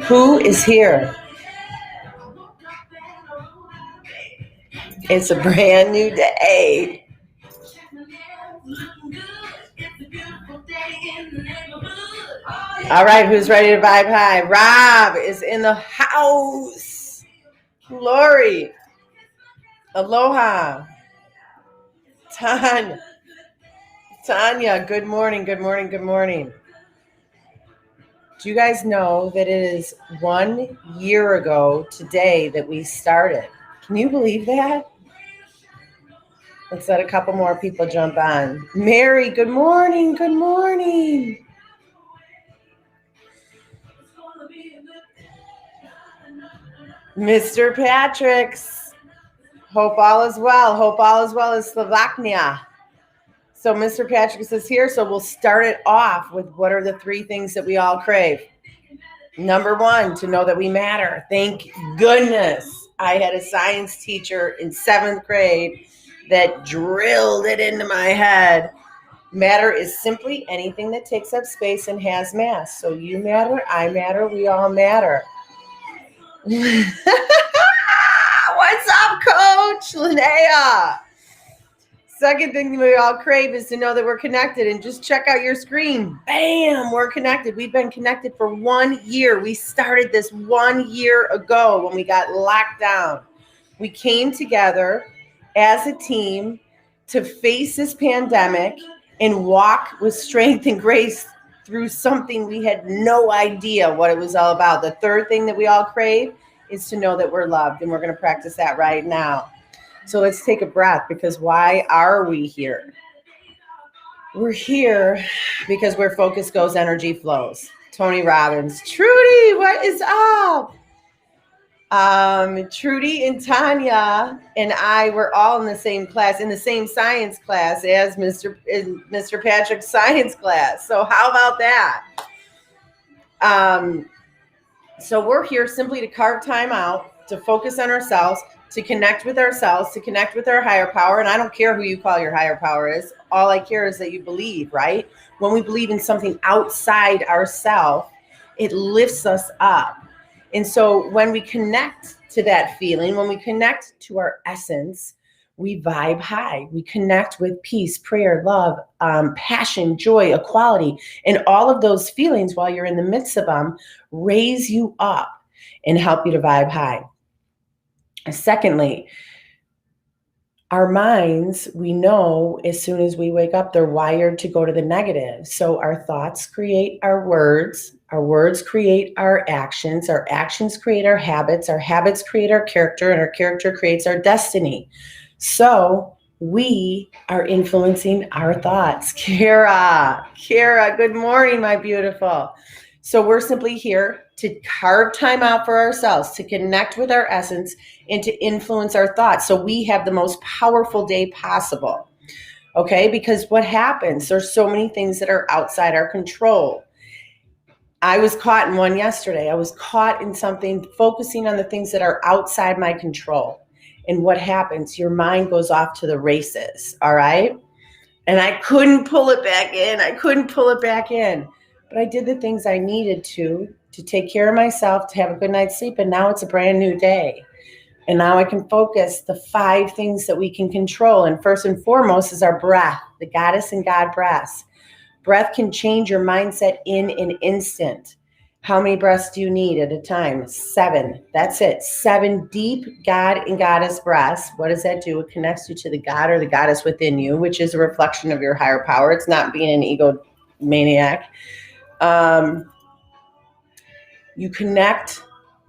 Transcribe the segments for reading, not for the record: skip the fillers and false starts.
Who is here? It's a brand new day. All right, who's ready to vibe high? Rob is in the house. Glory. Aloha. Tanya, good morning, good morning, good morning. Do you guys know that it is 1 year ago today that we started? Can you believe that? Let's let a couple more people jump on. Mary, good morning, good morning. Mr. Patrick's. Hope all is well. Hope all is well is Slovakia. So Mr. Patrick is here, so we'll start it off with what are the 3 things that we all crave. Number 1, to know that we matter. Thank goodness I had a science teacher in 7th grade that drilled it into my head. Matter is simply anything that takes up space and has mass. So you matter, I matter, we all matter. What's up, Coach Linnea? Second thing we all crave is to know that we're connected, and just check out your screen. Bam, we're connected. We've been connected for 1 year. We started this 1 year ago when we got locked down. We came together as a team to face this pandemic and walk with strength and grace through something we had no idea what it was all about. The third thing that we all crave is to know that we're loved, and we're going to practice that right now. So let's take a breath, because why are we here? We're here because where focus goes, energy flows. Tony Robbins. Trudy, what is up? Trudy and Tanya and I were all in the same class, in the same science class as Mr. Patrick's science class. So how about that? So we're here simply to carve time out, to focus on ourselves, to connect with ourselves, to connect with our higher power. And I don't care who you call your higher power is. All I care is that you believe, right? When we believe in something outside ourselves, it lifts us up. And so when we connect to that feeling, when we connect to our essence, we vibe high. We connect with peace, prayer, love, passion, joy, equality, and all of those feelings while you're in the midst of them raise you up and help you to vibe high. Secondly, our minds, we know as soon as we wake up, they're wired to go to the negative. So our thoughts create our words create our actions create our habits create our character, and our character creates our destiny. So we are influencing our thoughts. Kara, good morning, my beautiful. So we're simply here to carve time out for ourselves, to connect with our essence, and to influence our thoughts so we have the most powerful day possible. Okay? Because what happens, there's so many things that are outside our control. I was caught in one yesterday. I was caught in something, focusing on the things that are outside my control. And what happens? Your mind goes off to the races, all right? And I couldn't pull it back in. But I did the things I needed to take care of myself, to have a good night's sleep. And now it's a brand new day. And now I can focus the 5 things that we can control. And first and foremost is our breath, the goddess and God breaths. Breath can change your mindset in an instant. How many breaths do you need at a time? 7. That's it. 7 deep God and goddess breaths. What does that do? It connects you to the God or the goddess within you, which is a reflection of your higher power. It's not being an egomaniac. You connect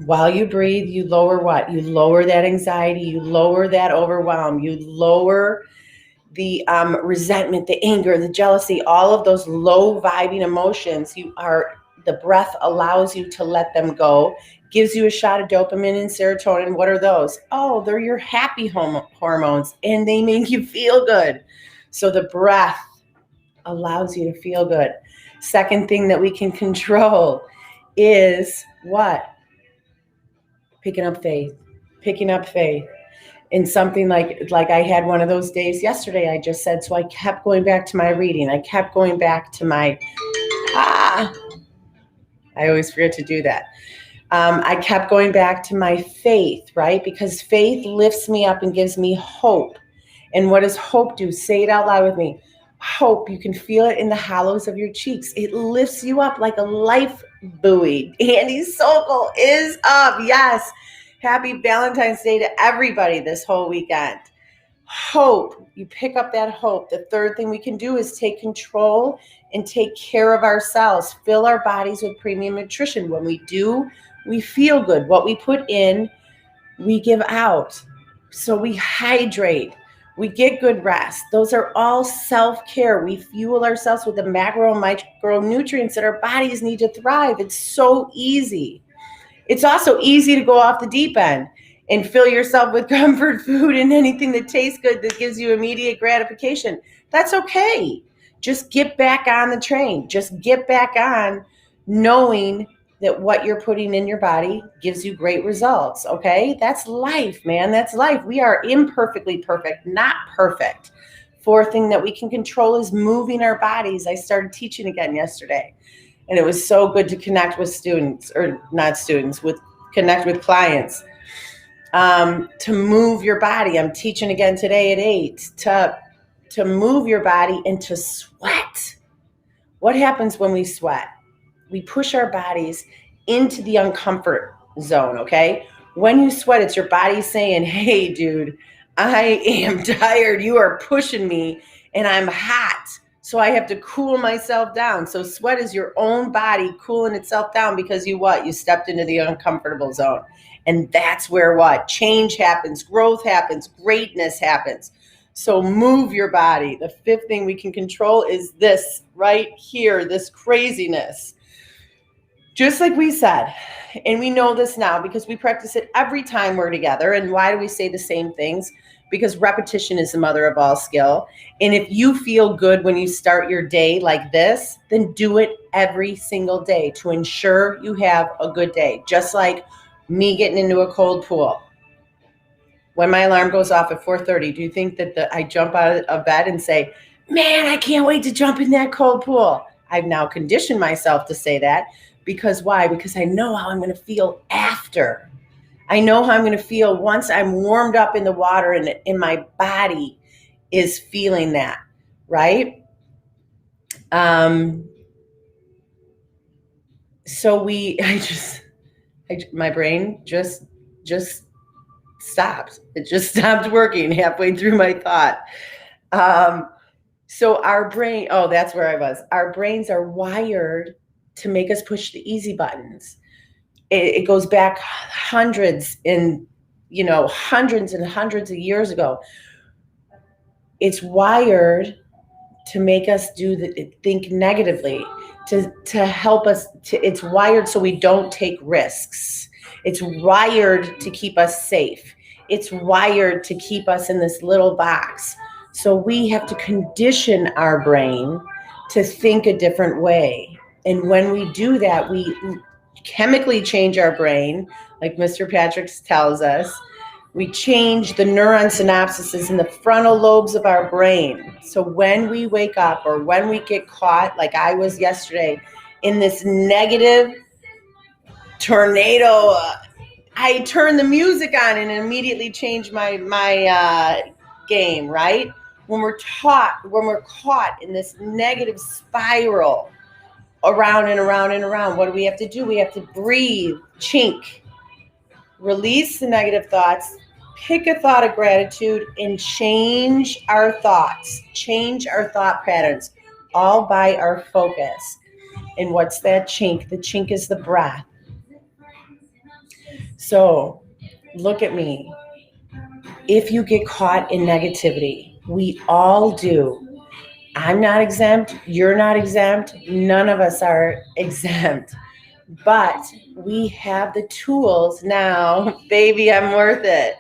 while you breathe. You lower what? You lower that anxiety. You lower that overwhelm. You lower the resentment, the anger, the jealousy, all of those low vibing emotions. The breath allows you to let them go, gives you a shot of dopamine and serotonin. What are those? Oh, they're your happy hormones, and they make you feel good. So the breath allows you to feel good. Second thing that we can control is what? Picking up faith. picking up faith in something like I had one of those days yesterday, I just said. So I kept going back to my reading. I kept going back to my, I always forget to do that. I kept going back to my faith, right? Because faith lifts me up and gives me hope. And what does hope do? Say it out loud with me. Hope, you can feel it in the hollows of your cheeks. It lifts you up like a life buoy. Andy Sokol is up. Yes. Happy Valentine's Day to everybody this whole weekend. Hope, you pick up that hope. The third thing we can do is take control and take care of ourselves. Fill our bodies with premium nutrition. When we do, we feel good. What we put in, we give out. So we hydrate. We get good rest. Those are all self-care. We fuel ourselves with the macro and micronutrients that our bodies need to thrive. It's so easy. It's also easy to go off the deep end and fill yourself with comfort food and anything that tastes good that gives you immediate gratification. That's okay. Just get back on the train. Just get back on knowing that what you're putting in your body gives you great results, okay? That's life, man. That's life. We are imperfectly perfect, not perfect. Fourth thing that we can control is moving our bodies. I started teaching again yesterday, and it was so good to connect with students, or not students, connect with clients. To move your body. I'm teaching again today at 8 to move your body and to sweat. What happens when we sweat? We push our bodies into the uncomfort zone, okay? When you sweat, it's your body saying, hey, dude, I am tired. You are pushing me and I'm hot. So I have to cool myself down. So sweat is your own body cooling itself down because you stepped into the uncomfortable zone. And that's where change happens, growth happens, greatness happens. So move your body. The fifth thing we can control is this right here, this craziness. Just like we said, and we know this now because we practice it every time we're together. And why do we say the same things? Because repetition is the mother of all skill. And if you feel good when you start your day like this, then do it every single day to ensure you have a good day. Just like me getting into a cold pool. When my alarm goes off at 4:30, do you think that I jump out of bed and say, man, I can't wait to jump in that cold pool? I've now conditioned myself to say that. Because why? Because I know how I'm going to feel after. I know how I'm going to feel once I'm warmed up in the water and my body is feeling that, right? So my brain just stopped. It just stopped working halfway through my thought. So our brain, that's where I was. Our brains are wired to make us push the easy buttons. It goes back hundreds and hundreds of years ago. It's wired to make us think negatively, to help us. It's wired so we don't take risks. It's wired to keep us safe. It's wired to keep us in this little box. So we have to condition our brain to think a different way. And when we do that, we chemically change our brain, like Mr. Patrick tells us. We change the neuron synapses in the frontal lobes of our brain. So when we wake up or when we get caught, like I was yesterday, in this negative tornado, I turn the music on and immediately change my game, right? When we're caught in this negative spiral around and around and around, what do we have to do? We have to breathe, chink, release the negative thoughts, pick a thought of gratitude, and change our thoughts, change our thought patterns, all by our focus. And what's that chink? The chink is the breath. So look at me. If you get caught in negativity, we all do. I'm not exempt. You're not exempt. None of us are exempt. But we have the tools now. Baby, I'm worth it.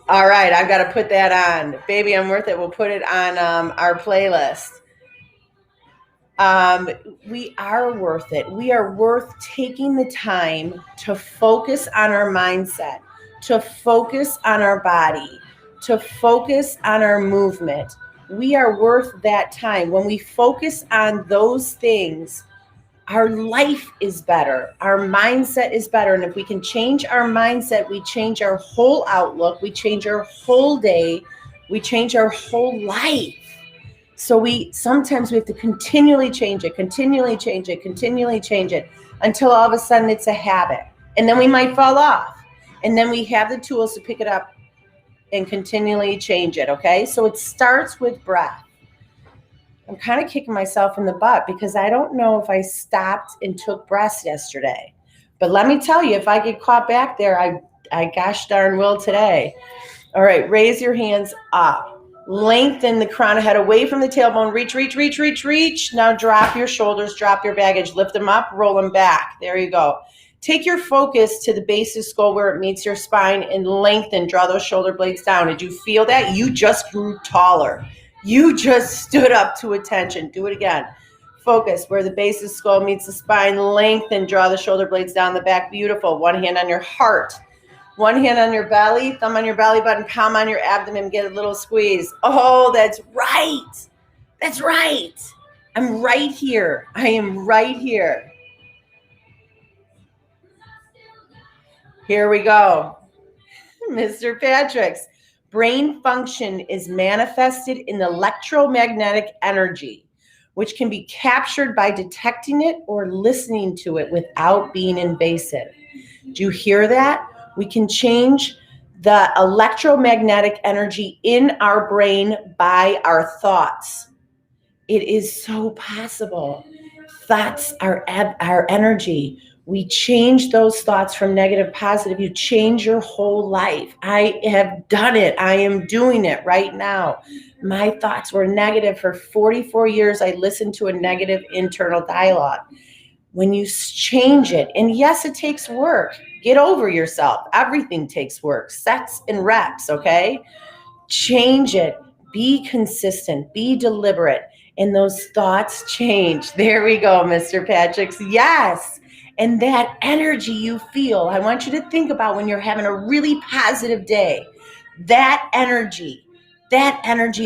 All right, I've got to put that on. Baby, I'm worth it. We'll put it on our playlist. We are worth it. We are worth taking the time to focus on our mindset, to focus on our body, to focus on our movement. We are worth that time. When we focus on those things, our life is better. Our mindset is better. And if we can change our mindset, we change our whole outlook, we change our whole day, we change our whole life. So sometimes we have to continually change it until all of a sudden it's a habit. And then we might fall off. And then we have the tools to pick it up and continually change it, okay? So it starts with breath. I'm kind of kicking myself in the butt because I don't know if I stopped and took breaths yesterday. But let me tell you, if I get caught back there, I gosh darn will today. All right, raise your hands up. Lengthen the crown of head away from the tailbone. Reach. Now drop your shoulders, drop your baggage. Lift them up, roll them back. There you go. Take your focus to the base of skull where it meets your spine and lengthen. Draw those shoulder blades down. Did you feel that? You just grew taller. You just stood up to attention. Do it again. Focus where the base of skull meets the spine. Lengthen. Draw the shoulder blades down the back. Beautiful. One hand on your heart. One hand on your belly, thumb on your belly button, palm on your abdomen, get a little squeeze. Oh, that's right. That's right. I'm right here. I am right here. Here we go. Mr. Patrick's brain function is manifested in electromagnetic energy, which can be captured by detecting it or listening to it without being invasive. Do you hear that? We can change the electromagnetic energy in our brain by our thoughts. It is so possible. Thoughts are our energy. We change those thoughts from negative to positive. You change your whole life. I have done it. I am doing it right now. My thoughts were negative for 44 years. I listened to a negative internal dialogue. When you change it, and yes, it takes work. Get over yourself. Everything takes work. Sets and reps, okay? Change it. Be consistent. Be deliberate. And those thoughts change. There we go, Mr. Patrick's. Yes. And that energy you feel, I want you to think about when you're having a really positive day. That energy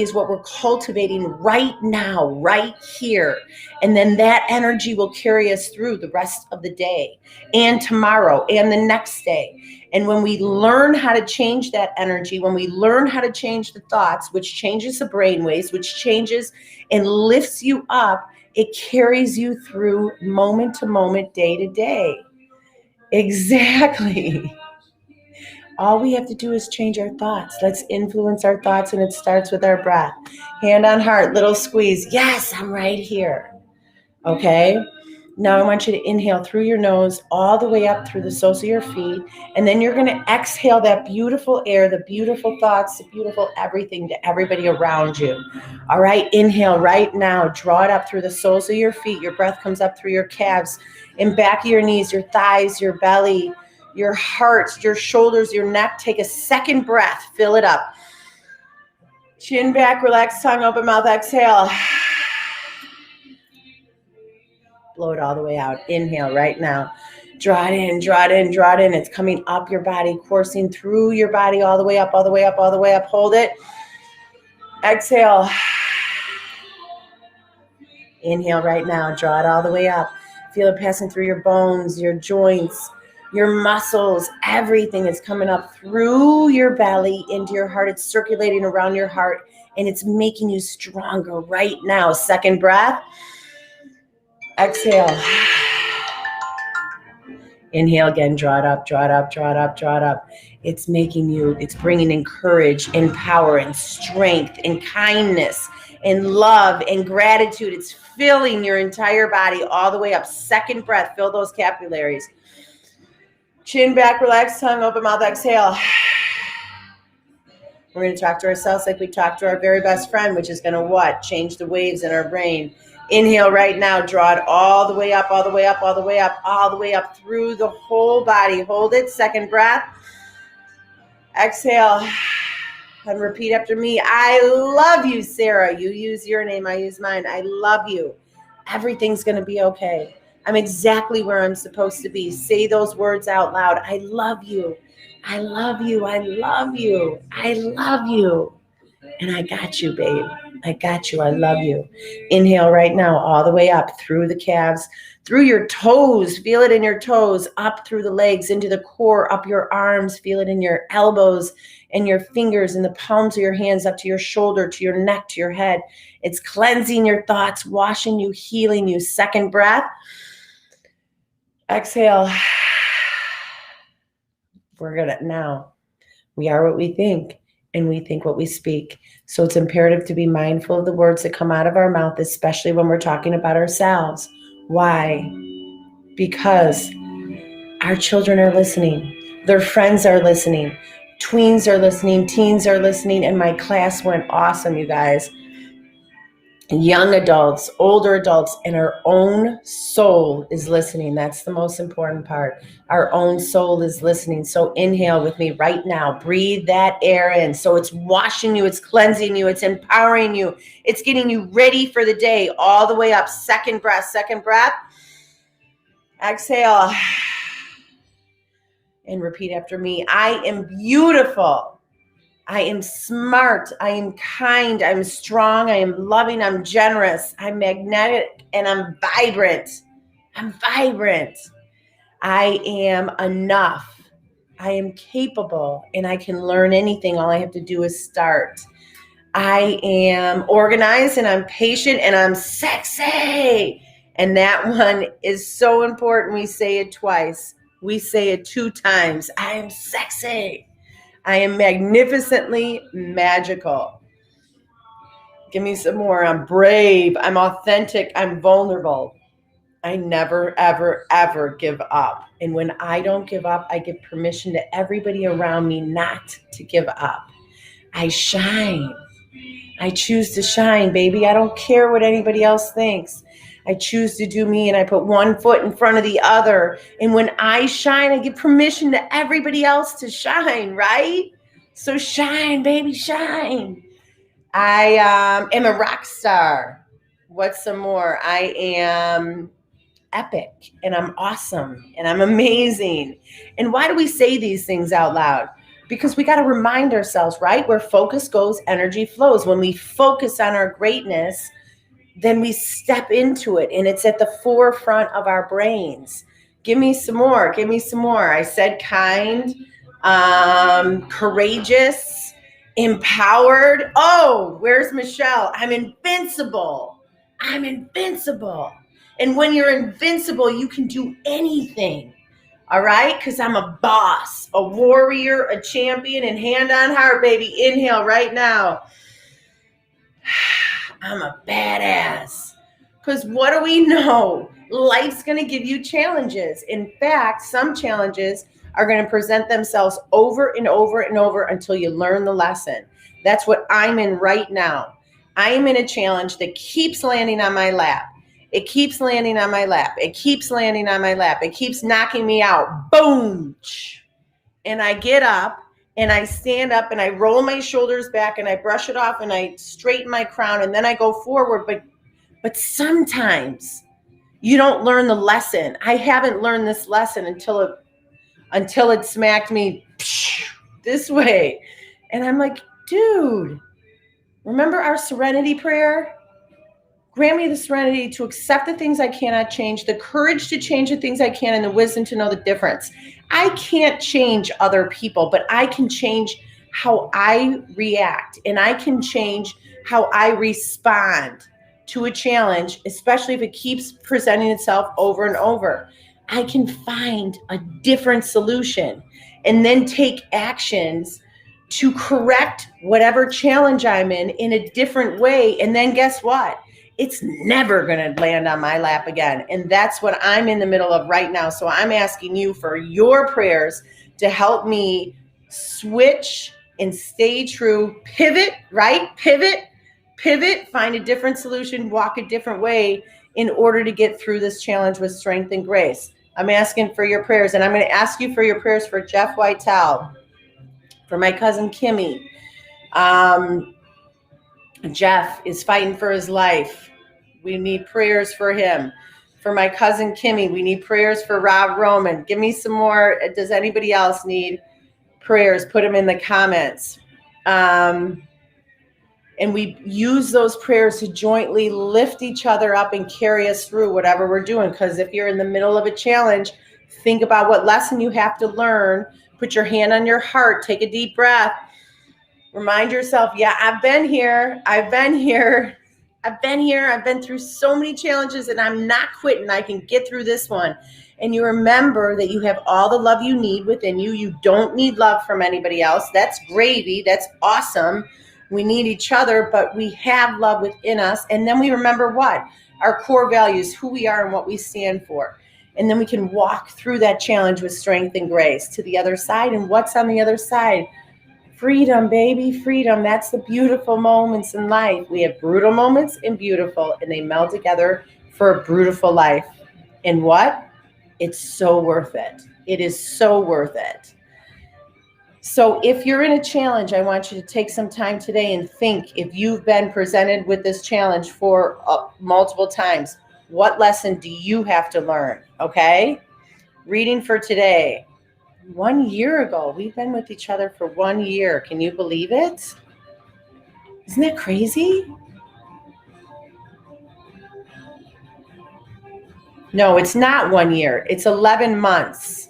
is what we're cultivating right now, right here. And then that energy will carry us through the rest of the day and tomorrow and the next day. And when we learn how to change that energy, when we learn how to change the thoughts, which changes the brain waves, which changes and lifts you up, it carries you through moment to moment, day to day. Exactly. All we have to do is change our thoughts. Let's influence our thoughts, and it starts with our breath. Hand on heart, little squeeze. Yes, I'm right here. Okay? Now I want you to inhale through your nose all the way up through the soles of your feet, and then you're going to exhale that beautiful air, the beautiful thoughts, the beautiful everything to everybody around you. All right? Inhale right now. Draw it up through the soles of your feet. Your breath comes up through your calves and back of your knees, your thighs, your belly, your heart, your shoulders, your neck. Take a second breath. Fill it up. Chin back, relax, tongue open, mouth, exhale. Blow it all the way out. Inhale right now. Draw it in, draw it in, draw it in. It's coming up your body, coursing through your body all the way up, all the way up, all the way up. Hold it. Exhale. Inhale right now. Draw it all the way up. Feel it passing through your bones, your joints, your muscles. Everything is coming up through your belly into your heart. It's circulating around your heart, and it's making you stronger right now. Second breath. Exhale. Inhale again. Draw it up, draw it up, draw it up, draw it up. It's bringing in courage and power and strength and kindness and love and gratitude. It's filling your entire body all the way up. Second breath. Fill those capillaries. Chin back, relax, tongue open, mouth, exhale. We're going to talk to ourselves like we talk to our very best friend, which is going to what? Change the waves in our brain. Inhale right now. Draw it all the way up, all the way up, all the way up, all the way up through the whole body. Hold it. Second breath. Exhale. And repeat after me. I love you, Sarah. You use your name. I use mine. I love you. Everything's going to be okay. I'm exactly where I'm supposed to be. Say those words out loud. I love you. I love you. I love you. I love you. And I got you, babe. I got you. I love you. Inhale right now, all the way up through the calves, through your toes. Feel it in your toes, up through the legs, into the core, up your arms. Feel it in your elbows and your fingers and the palms of your hands, up to your shoulder, to your neck, to your head. It's cleansing your thoughts, washing you, healing you. Second breath. Exhale. We're good at now. We are what we think, and we think what we speak. So it's imperative to be mindful of the words that come out of our mouth, especially when we're talking about ourselves. Why? Because our children are listening. Their friends are listening. Tweens are listening. Teens are listening. And my class went awesome, you guys. Young adults, older adults, and our own soul is listening. That's the most important part. Our own soul is listening. So inhale with me right now. Breathe that air in. So it's washing you, it's cleansing you, it's empowering you, it's getting you ready for the day all the way up. Second breath, second breath. Exhale. And repeat after me. I am beautiful. I am smart, I am kind, I'm strong, I am loving, I'm generous, I'm magnetic, and I'm vibrant. I'm vibrant. I am enough. I am capable, and I can learn anything. All I have to do is start. I am organized, and I'm patient, and I'm sexy. And that one is so important. We say it twice. We say it 2 times. I am sexy. I am magnificently magical. Give me some more. I'm brave. I'm authentic. I'm vulnerable. I never, ever, ever give up. And when I don't give up, I give permission to everybody around me not to give up. I shine. I choose to shine, baby. I don't care what anybody else thinks. I choose to do me, and I put one foot in front of the other. And when I shine, I give permission to everybody else to shine, right? So shine, baby, shine. I am a rock star. What's some more? I am epic, and I'm awesome, and I'm amazing. And why do we say these things out loud? Because we got to remind ourselves, right? Where focus goes, energy flows. When we focus on our greatness, then we step into it, and it's at the forefront of our brains. Give me some more. Give me some more. I said kind, courageous, empowered. Oh, where's Michelle? I'm invincible. I'm invincible. And when you're invincible, you can do anything. All right? Because I'm a boss, a warrior, a champion, and hand on heart, baby. Inhale right now. I'm a badass. Because what do we know? Life's going to give you challenges. In fact, some challenges are going to present themselves over and over and over until you learn the lesson. That's what I'm in right now. I am in a challenge that keeps landing on my lap. It keeps landing on my lap. It keeps landing on my lap. It keeps knocking me out. Boom. And I get up. And I stand up and I roll my shoulders back and I brush it off and I straighten my crown and then I go forward. But sometimes you don't learn the lesson. I haven't learned this lesson until it smacked me this way. And I'm like, dude, remember our serenity prayer? Grant me the serenity to accept the things I cannot change, the courage to change the things I can, and the wisdom to know the difference. I can't change other people, but I can change how I react, and I can change how I respond to a challenge, especially if it keeps presenting itself over and over. I can find a different solution and then take actions to correct whatever challenge I'm in a different way. And then guess what? It's never going to land on my lap again. And that's what I'm in the middle of right now. So I'm asking you for your prayers to help me switch and stay true, pivot, right? Pivot, find a different solution, walk a different way in order to get through this challenge with strength and grace. I'm asking for your prayers, and I'm going to ask you for your prayers for Jeff Whitell, for my cousin Kimmy. Jeff is fighting for his life. We need prayers for him. For my cousin Kimmy, we need prayers for Rob Roman. Give me some more. Does anybody else need prayers? Put them in the comments. And we use those prayers to jointly lift each other up and carry us through whatever we're doing. Because if you're in the middle of a challenge, think about what lesson you have to learn. Put your hand on your heart. Take a deep breath. Remind yourself, yeah, I've been here. I've been through so many challenges, and I'm not quitting. I can get through this one. And you remember that you have all the love you need within you. You don't need love from anybody else. That's gravy. That's awesome. We need each other, but we have love within us. And then we remember what? Our core values, who we are and what we stand for. And then we can walk through that challenge with strength and grace to the other side. And what's on the other side? Freedom, baby, freedom. That's the beautiful moments in life. We have brutal moments and beautiful, and they meld together for a beautiful life. And what? It's so worth it. It is so worth it. So if you're in a challenge, I want you to take some time today and think, if you've been presented with this challenge for multiple times, what lesson do you have to learn? Okay? Reading for today. 1 year ago, we've been with each other for 1 year. Can you believe it? Isn't that crazy? No, it's not 1 year. It's 11 months.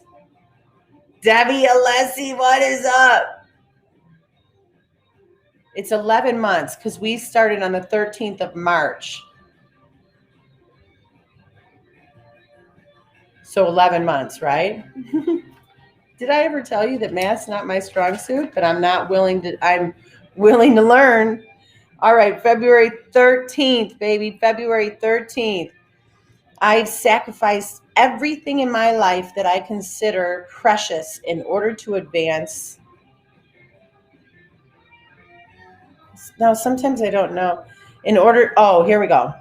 Debbie Alessi, what is up? It's 11 months because we started on the 13th of March. So 11 months, right? Did I ever tell you that math's not my strong suit, but I'm willing to learn. All right, February 13th, baby, February 13th. I've sacrificed everything in my life that I consider precious in order to advance. Now, sometimes I don't know. Here we go.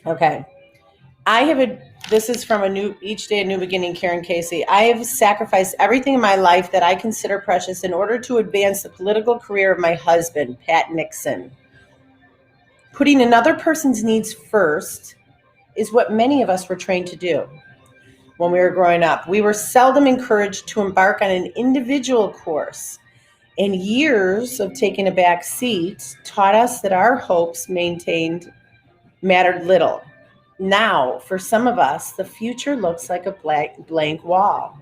Okay. This is from Each Day a New Beginning, Karen Casey. I have sacrificed everything in my life that I consider precious in order to advance the political career of my husband, Pat Nixon. Putting another person's needs first is what many of us were trained to do when we were growing up. We were seldom encouraged to embark on an individual course, and years of taking a back seat taught us that our hopes mattered little. Now, for some of us, the future looks like a blank wall.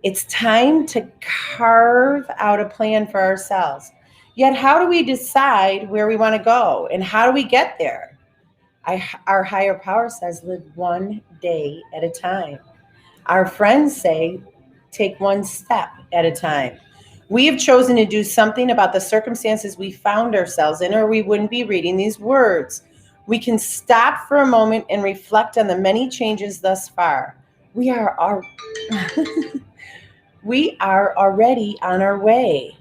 It's time to carve out a plan for ourselves. Yet, how do we decide where we want to go, and how do we get there? Our higher power says, live one day at a time. Our friends say, take one step at a time. We have chosen to do something about the circumstances we found ourselves in, or we wouldn't be reading these words. We can stop for a moment and reflect on the many changes thus far. We are already on our way.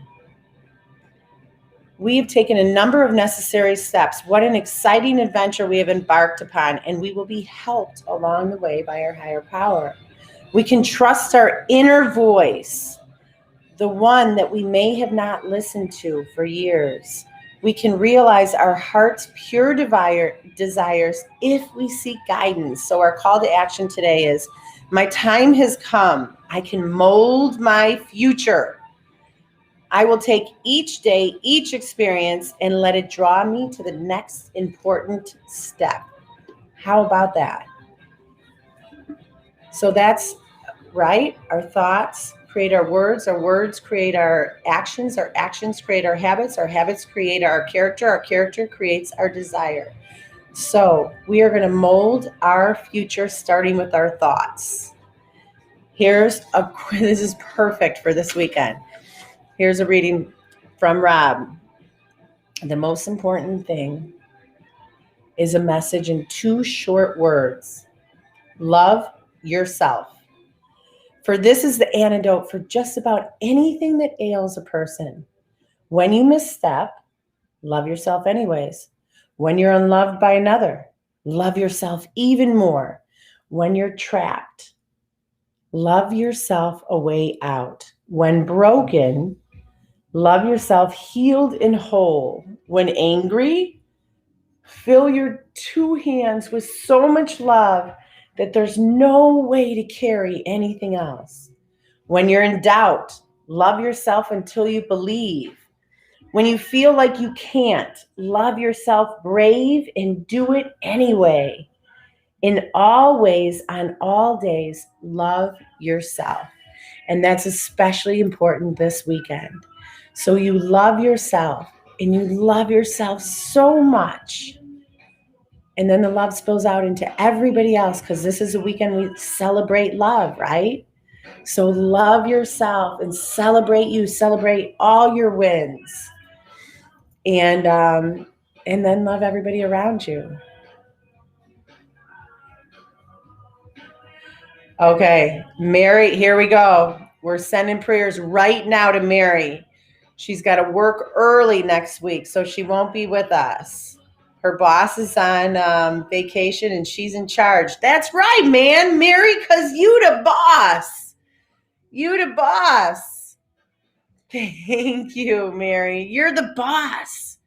We have taken a number of necessary steps. What an exciting adventure we have embarked upon, and we will be helped along the way by our higher power. We can trust our inner voice, the one that we may have not listened to for years. We can realize our heart's pure desires if we seek guidance. So our call to action today is, my time has come. I can mold my future. I will take each day, each experience, and let it draw me to the next important step. How about that? So that's right. Our thoughts create our words create our actions create our habits create our character creates our desire. So we are going to mold our future starting with our thoughts. This is perfect for this weekend. Here's a reading from Rob. The most important thing is a message in 2 short words. Love yourself. For this is the antidote for just about anything that ails a person. When you misstep, love yourself anyways. When you're unloved by another, love yourself even more. When you're trapped, love yourself a way out. When broken, love yourself healed and whole. When angry, Fill your two hands with so much love that there's no way to carry anything else. When you're in doubt, love yourself until you believe. When you feel like you can't, love yourself brave and do it anyway. In all ways, on all days, love yourself. And that's especially important this weekend. So you love yourself and you love yourself so much. And then the love spills out into everybody else because this is a weekend we celebrate love, right? So love yourself and celebrate you. Celebrate all your wins. And then love everybody around you. Okay, Mary, here we go. We're sending prayers right now to Mary. She's got to work early next week, so she won't be with us. Her boss is on vacation and she's in charge. That's right, man, Mary, because you the boss. You the boss. Thank you, Mary. You're the boss.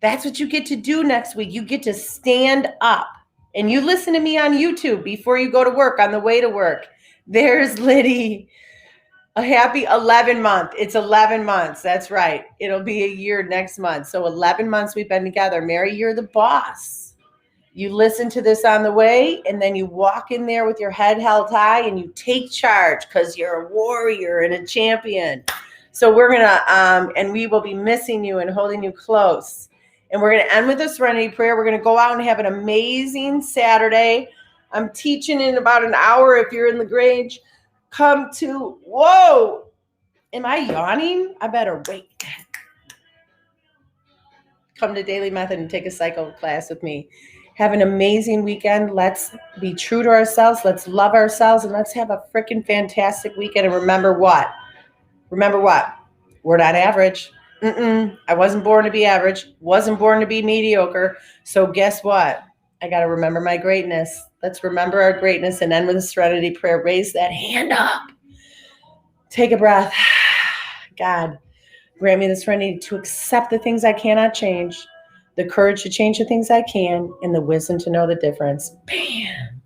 That's what you get to do next week. You get to stand up. And you listen to me on YouTube before you go to work, on the way to work. There's Liddy. A happy 11 month. It's 11 months. That's right. It'll be a year next month. So 11 months we've been together. Mary, you're the boss. You listen to this on the way, and then you walk in there with your head held high and you take charge because you're a warrior and a champion. So we're going to, and we will be missing you and holding you close. And we're going to end with a serenity prayer. We're going to go out and have an amazing Saturday. I'm teaching in about an hour. If you're in LaGrange, come to, whoa, am I yawning? I better wait. Come to Daily Method and take a cycle class with me. Have an amazing weekend. Let's be true to ourselves. Let's love ourselves. And let's have a freaking fantastic weekend. And remember what? Remember what? We're not average. I wasn't born to be average. Wasn't born to be mediocre. So guess what? I got to remember my greatness. Let's remember our greatness and end with a serenity prayer. Raise that hand up. Take a breath. God, grant me the serenity to accept the things I cannot change, the courage to change the things I can, and the wisdom to know the difference. Bam.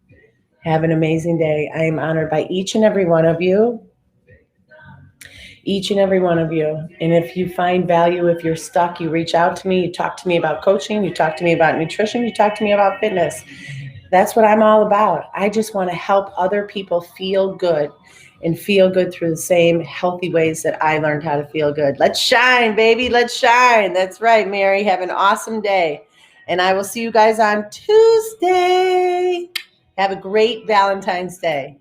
Have an amazing day. I am honored by each and every one of you. Each and every one of you. And if you find value, if you're stuck, you reach out to me. You talk to me about coaching. You talk to me about nutrition. You talk to me about fitness. That's what I'm all about. I just want to help other people feel good and feel good through the same healthy ways that I learned how to feel good. Let's shine, baby. Let's shine. That's right, Mary. Have an awesome day. And I will see you guys on Tuesday. Have a great Valentine's Day.